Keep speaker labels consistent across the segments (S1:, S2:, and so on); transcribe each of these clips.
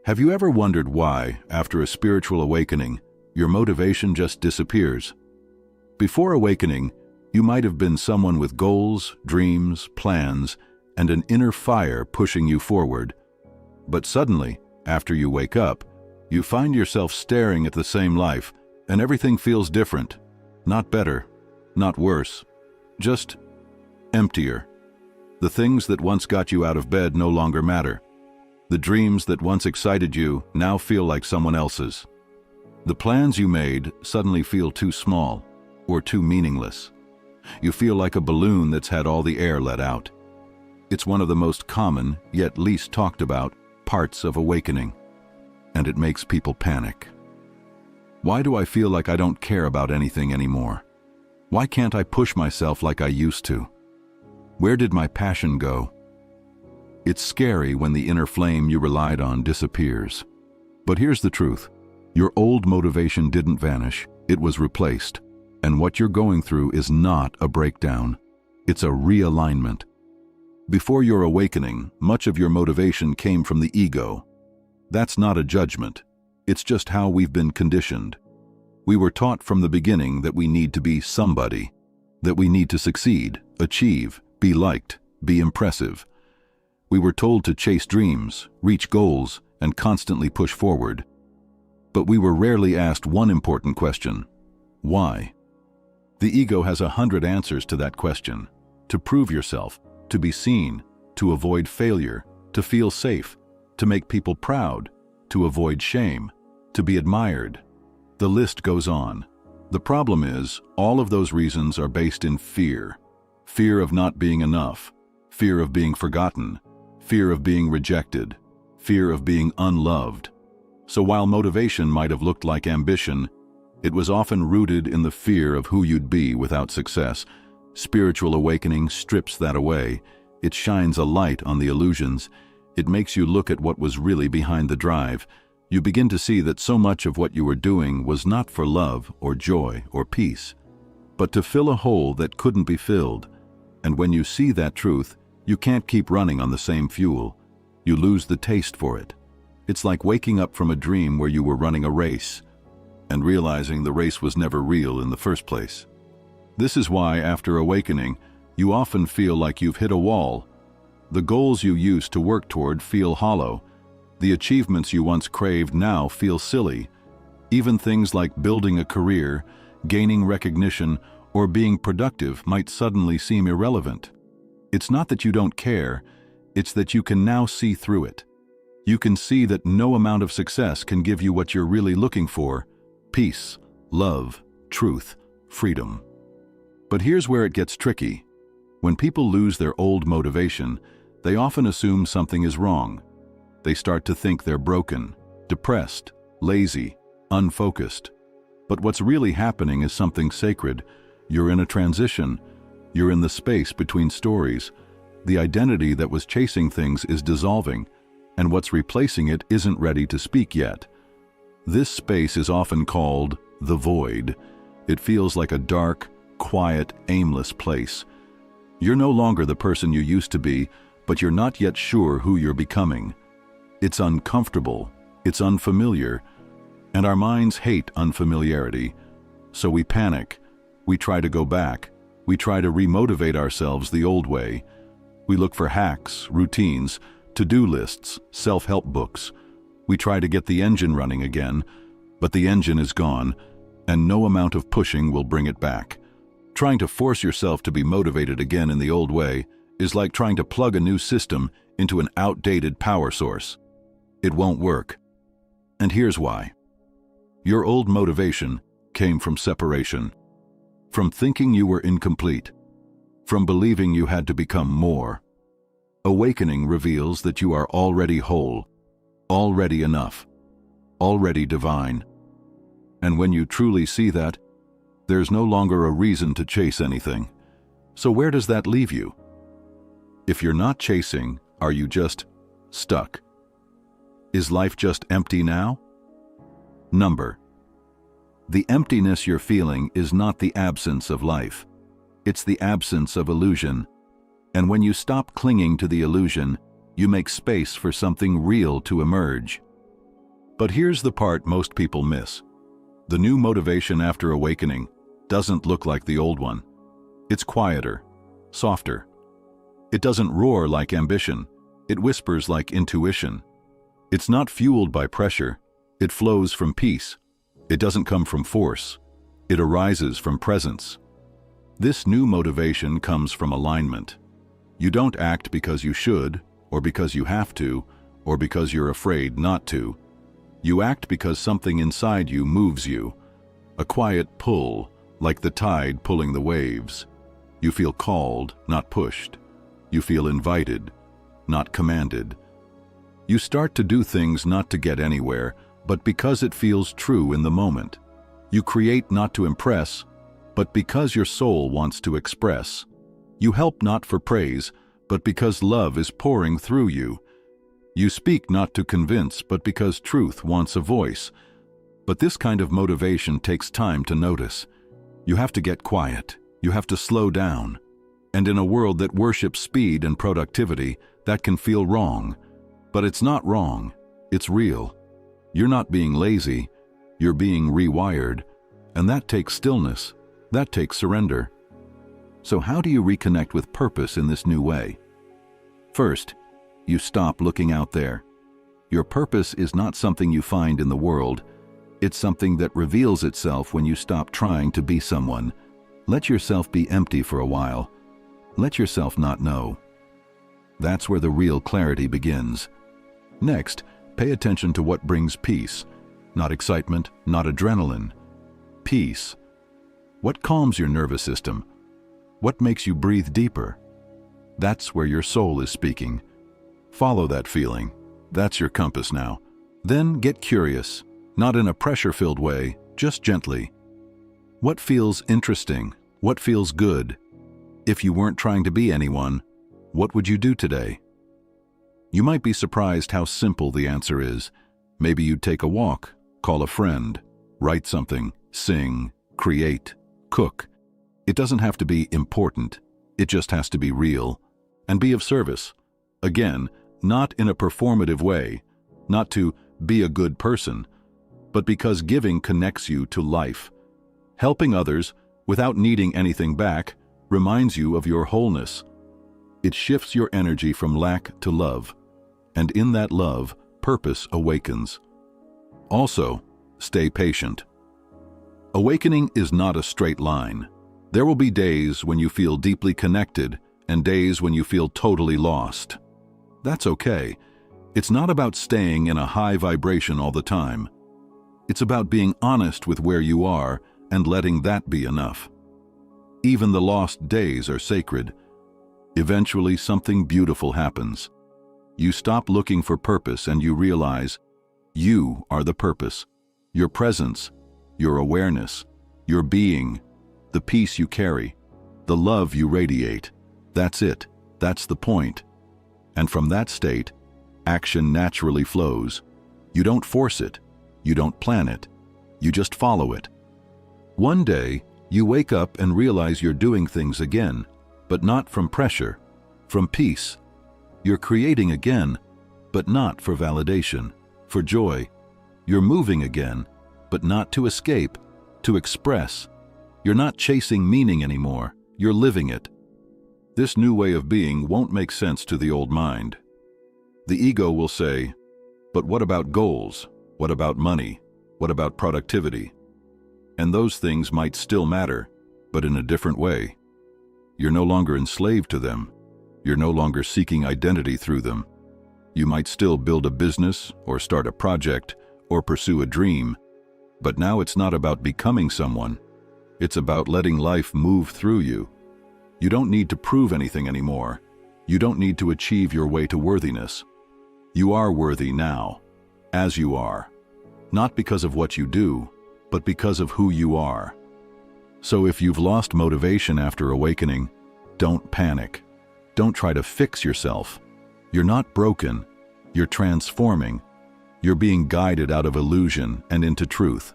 S1: Have you ever wondered why, after a spiritual awakening, your motivation just disappears? Before awakening, you might have been someone with goals, dreams, plans, and an inner fire pushing you forward. But suddenly, after you wake up, you find yourself staring at the same life, and everything feels different. Not better, not worse, just emptier. The things that once got you out of bed no longer matter. The dreams that once excited you now feel like someone else's. The plans you made suddenly feel too small or too meaningless. You feel like a balloon that's had all the air let out. It's one of the most common, yet least talked about, parts of awakening, and it makes people panic. Why do I feel like I don't care about anything anymore? Why can't I push myself like I used to? Where did my passion go? It's scary when the inner flame you relied on disappears. But here's the truth. Your old motivation didn't vanish, it was replaced. And what you're going through is not a breakdown. It's a realignment. Before your awakening, much of your motivation came from the ego. That's not a judgment. It's just how we've been conditioned. We were taught from the beginning that we need to be somebody, that we need to succeed, achieve, be liked, be impressive. We were told to chase dreams, reach goals, and constantly push forward. But we were rarely asked one important question: why? The ego has 100 answers to that question. To prove yourself, to be seen, to avoid failure, to feel safe, to make people proud, to avoid shame, to be admired. The list goes on. The problem is, all of those reasons are based in fear. Fear of not being enough, fear of being forgotten, fear of being rejected, fear of being unloved. So while motivation might have looked like ambition, it was often rooted in the fear of who you'd be without success. Spiritual awakening strips that away. It shines a light on the illusions. It makes you look at what was really behind the drive. You begin to see that so much of what you were doing was not for love or joy or peace, but to fill a hole that couldn't be filled. And when you see that truth, you can't keep running on the same fuel. You lose the taste for it. It's like waking up from a dream where you were running a race and realizing the race was never real in the first place. This is why, after awakening, you often feel like you've hit a wall. The goals you used to work toward feel hollow. The achievements you once craved now feel silly. Even things like building a career, gaining recognition, or being productive might suddenly seem irrelevant. It's not that you don't care, it's that you can now see through it. You can see that no amount of success can give you what you're really looking for: peace, love, truth, freedom. But here's where it gets tricky. When people lose their old motivation, they often assume something is wrong. They start to think they're broken, depressed, lazy, unfocused. But what's really happening is something sacred. You're in a transition. You're in the space between stories. The identity that was chasing things is dissolving, and what's replacing it isn't ready to speak yet. This space is often called the void. It feels like a dark, quiet, aimless place. You're no longer the person you used to be, but you're not yet sure who you're becoming. It's uncomfortable, it's unfamiliar, and our minds hate unfamiliarity. So we panic, we try to go back, we try to remotivate ourselves the old way. We look for hacks, routines, to-do lists, self-help books. We try to get the engine running again, but the engine is gone, and no amount of pushing will bring it back. Trying to force yourself to be motivated again in the old way is like trying to plug a new system into an outdated power source. It won't work. And here's why. Your old motivation came from separation, from thinking you were incomplete, from believing you had to become more. Awakening reveals that you are already whole, already enough, already divine. And when you truly see that, there's no longer a reason to chase anything. So where does that leave you? If you're not chasing, are you just stuck? Is life just empty now? The emptiness you're feeling is not the absence of life. It's the absence of illusion. And when you stop clinging to the illusion, you make space for something real to emerge. But here's the part most people miss. The new motivation after awakening doesn't look like the old one. It's quieter, softer. It doesn't roar like ambition. It whispers like intuition. It's not fueled by pressure. It flows from peace. It doesn't come from force. It arises from presence. This new motivation comes from alignment. You don't act because you should, or because you have to, or because you're afraid not to. You act because something inside you moves you. A quiet pull, like the tide pulling the waves. You feel called, not pushed. You feel invited, not commanded. You start to do things not to get anywhere, but because it feels true in the moment. You create not to impress, but because your soul wants to express. You help not for praise, but because love is pouring through you. You speak not to convince, but because truth wants a voice. But this kind of motivation takes time to notice. You have to get quiet. You have to slow down. And in a world that worships speed and productivity, that can feel wrong. But it's not wrong. It's real. You're not being lazy. You're being rewired. And that takes stillness. That takes surrender. So how do you reconnect with purpose in this new way? First, you stop looking out there. Your purpose is not something you find in the world. It's something that reveals itself when you stop trying to be someone. Let yourself be empty for a while. Let yourself not know. That's where the real clarity begins. Next, pay attention to what brings peace. Not excitement, not adrenaline. Peace. What calms your nervous system? What makes you breathe deeper? That's where your soul is speaking. Follow that feeling. That's your compass now. Then get curious, not in a pressure-filled way, just gently. What feels interesting? What feels good? If you weren't trying to be anyone, what would you do today? You might be surprised how simple the answer is. Maybe you'd take a walk, call a friend, write something, sing, create, cook. It doesn't have to be important. It just has to be real and be of service. Again, not in a performative way, not to be a good person, but because giving connects you to life. Helping others without needing anything back reminds you of your wholeness. It shifts your energy from lack to love, and in that love, purpose awakens. Also, stay patient. Awakening is not a straight line. There will be days when you feel deeply connected and days when you feel totally lost. That's okay. It's not about staying in a high vibration all the time. It's about being honest with where you are and letting that be enough. Even the lost days are sacred. Eventually, something beautiful happens. You stop looking for purpose and you realize you are the purpose. Your presence, your awareness, your being, the peace you carry, the love you radiate. That's it. That's the point. And from that state, action naturally flows. You don't force it. You don't plan it. You just follow it. One day, you wake up and realize you're doing things again, but not from pressure, from peace. You're creating again, but not for validation, for joy. You're moving again, but not to escape, to express. You're not chasing meaning anymore. You're living it. This new way of being won't make sense to the old mind. The ego will say, but what about goals? What about money? What about productivity? And those things might still matter, but in a different way. You're no longer enslaved to them. You're no longer seeking identity through them. You might still build a business or start a project or pursue a dream, but now it's not about becoming someone. It's about letting life move through you. You don't need to prove anything anymore. You don't need to achieve your way to worthiness. You are worthy now, as you are, not because of what you do, but because of who you are. So if you've lost motivation after awakening, don't panic. Don't try to fix yourself. You're not broken. You're transforming. You're being guided out of illusion and into truth.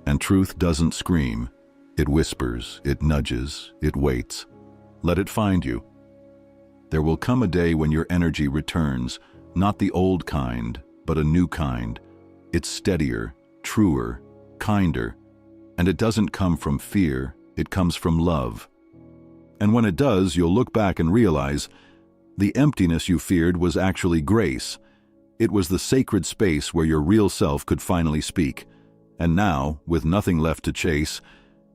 S1: And truth doesn't scream. It whispers, it nudges, it waits. Let it find you. There will come a day when your energy returns, not the old kind, but a new kind. It's steadier, truer, kinder, and it doesn't come from fear, it comes from love. And when it does, you'll look back and realize the emptiness you feared was actually grace. It was the sacred space where your real self could finally speak. And now, with nothing left to chase,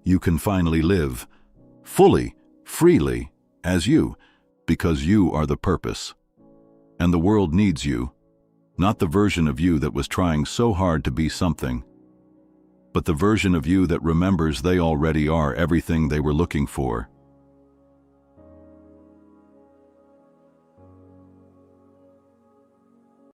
S1: you can finally live, fully, freely, as you, because you are the purpose. And the world needs you, not the version of you that was trying so hard to be something, but the version of you that remembers they already are everything they were looking for.